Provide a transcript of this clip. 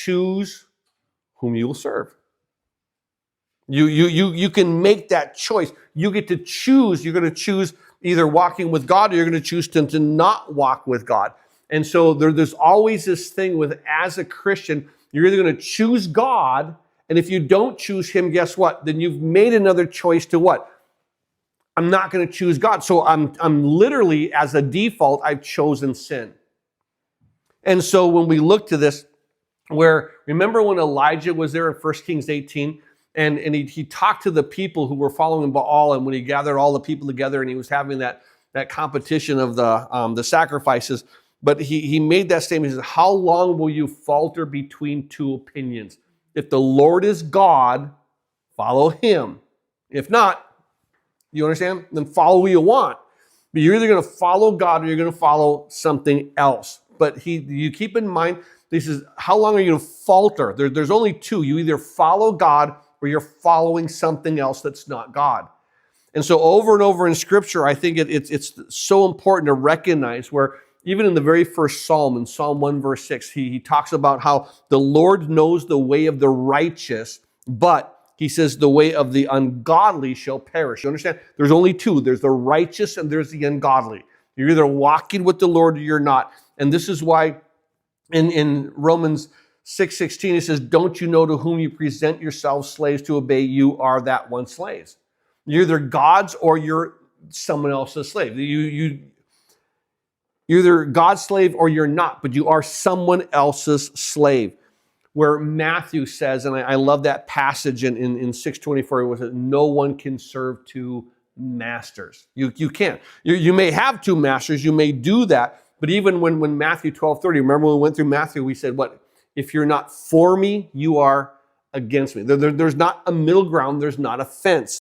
choose whom you will serve. You can make that choice. You get to choose. You're going to choose either walking with God, or you're going to choose to not walk with God. And so there's always this thing with, as a Christian, you're either going to choose God, and if you don't choose him, guess what? Then you've made another choice to what? I'm not going to choose God. So I'm literally, as a default, I've chosen sin. And so when we look to this, where, remember when Elijah was there in 1 Kings 18, and he talked to the people who were following Baal, and when he gathered all the people together and he was having that competition of the sacrifices, but he made that statement. He said, how long will you falter between two opinions? If the Lord is God, follow him. If not, you understand? Then follow who you want. But you're either going to follow God or you're going to follow something else. But you keep in mind, this is, how long are you going to falter? There's only two. You either follow God or you're following something else that's not God. And so over and over in Scripture, I think it's so important to recognize where, even in the very first Psalm, in Psalm 1 verse 6, he talks about how the Lord knows the way of the righteous, but he says the way of the ungodly shall perish. You understand? There's only two. There's the righteous and there's the ungodly. You're either walking with the Lord or you're not. And this is why in Romans 6:16, it says, don't you know to whom you present yourselves slaves to obey? You are that one slave. You're either God's or you're someone else's slave. You're either God's slave or you're not, but you are someone else's slave. Where Matthew says, and I love that passage in 6:24, where it says, no one can serve two masters. You can't. You may have two masters, you may do that, but even when Matthew 12:30, remember when we went through Matthew, we said, what? If you're not for me, you are against me. There's not a middle ground, there's not a fence.